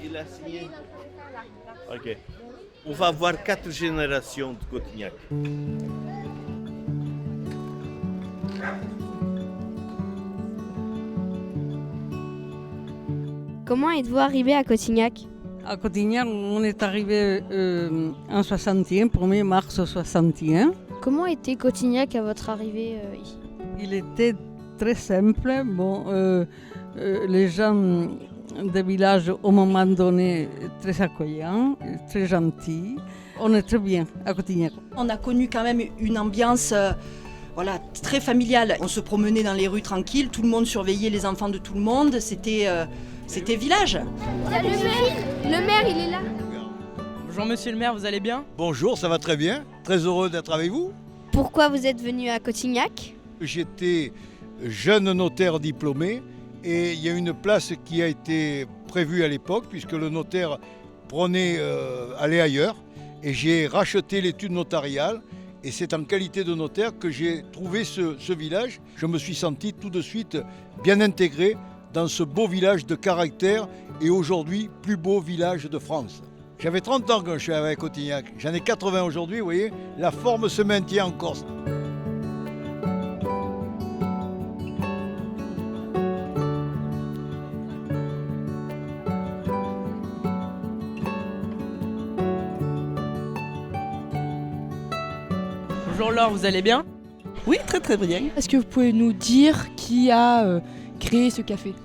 Il a signé. Ok. On va voir 4 générations de Cotignac. Comment êtes-vous arrivé à Cotignac? À Cotignac, on est arrivé en 61, 1er mars 61. Comment était Cotignac à votre arrivée ici? Il était très simple. Les gens des villages, au moment donné, très accueillants, très gentils. On est très bien à Cotignac. On a connu quand même une ambiance très familiale. On se promenait dans les rues tranquilles, tout le monde surveillait les enfants de tout le monde. C'était village. Le maire, il est là. Bonjour monsieur le maire, vous allez bien? Bonjour, ça va très bien. Très heureux d'être avec vous. Pourquoi vous êtes venu à Cotignac? J'étais jeune notaire diplômé et il y a une place qui a été prévue à l'époque puisque le notaire allait ailleurs et j'ai racheté l'étude notariale et c'est en qualité de notaire que j'ai trouvé ce village. Je me suis senti tout de suite bien intégré dans ce beau village de caractère et aujourd'hui plus beau village de France. J'avais 30 ans quand je suis arrivé à Cotignac, j'en ai 80 aujourd'hui, vous voyez, la forme se maintient en Corse. Bonjour Laure, vous allez bien? Oui, très très bien. Est-ce que vous pouvez nous dire qui a créé ce café?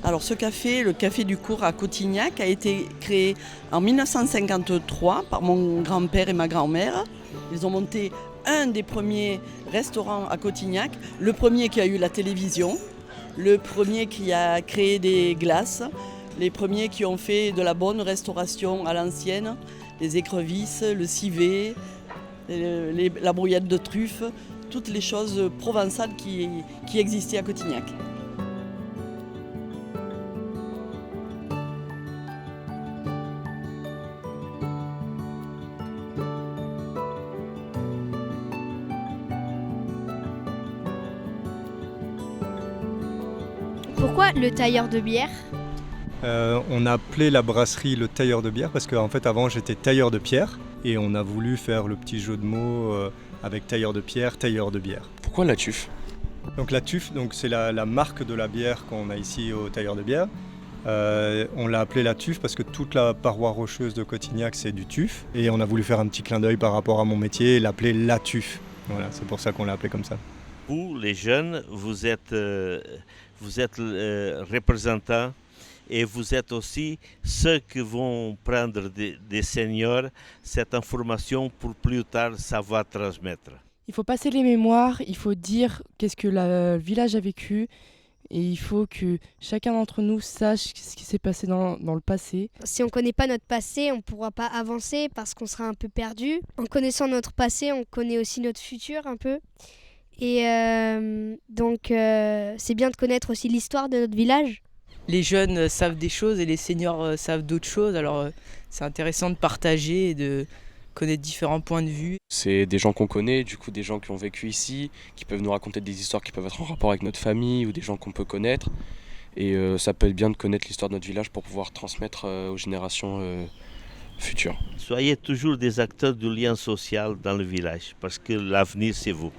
Alors ce café, le café du cours à Cotignac, a été créé en 1953 par mon grand-père et ma grand-mère. Ils ont monté un des premiers restaurants à Cotignac, le premier qui a eu la télévision, le premier qui a créé des glaces, les premiers qui ont fait de la bonne restauration à l'ancienne, les écrevisses, le civet, la brouillette de truffes, toutes les choses provençales qui existaient à Cotignac. Pourquoi le tailleur de bière? On a appelé la brasserie le tailleur de bière parce qu'en fait avant j'étais tailleur de pierre et on a voulu faire le petit jeu de mots avec tailleur de pierre, tailleur de bière. Pourquoi la tuffe? Donc la tuffe, c'est la marque de la bière qu'on a ici au tailleur de bière. On l'a appelé la tuffe parce que toute la paroi rocheuse de Cotignac c'est du tuf et on a voulu faire un petit clin d'œil par rapport à mon métier et l'appeler la tuffe. Voilà, c'est pour ça qu'on l'a appelé comme ça. Vous, les jeunes, vous êtes représentants et vous êtes aussi ceux qui vont prendre des seniors cette information pour plus tard savoir transmettre. Il faut passer les mémoires, il faut dire qu'est-ce que le village a vécu et il faut que chacun d'entre nous sache ce qui s'est passé dans le passé. Si on ne connaît pas notre passé, on ne pourra pas avancer parce qu'on sera un peu perdu. En connaissant notre passé, on connaît aussi notre futur un peu. Et donc c'est bien de connaître aussi l'histoire de notre village. Les jeunes savent des choses et les seniors savent d'autres choses, alors c'est intéressant de partager et de connaître différents points de vue. C'est des gens qu'on connaît, du coup des gens qui ont vécu ici, qui peuvent nous raconter des histoires qui peuvent être en rapport avec notre famille ou des gens qu'on peut connaître. Et ça peut être bien de connaître l'histoire de notre village pour pouvoir transmettre aux générations futures. Soyez toujours des acteurs du lien social dans le village parce que l'avenir c'est vous.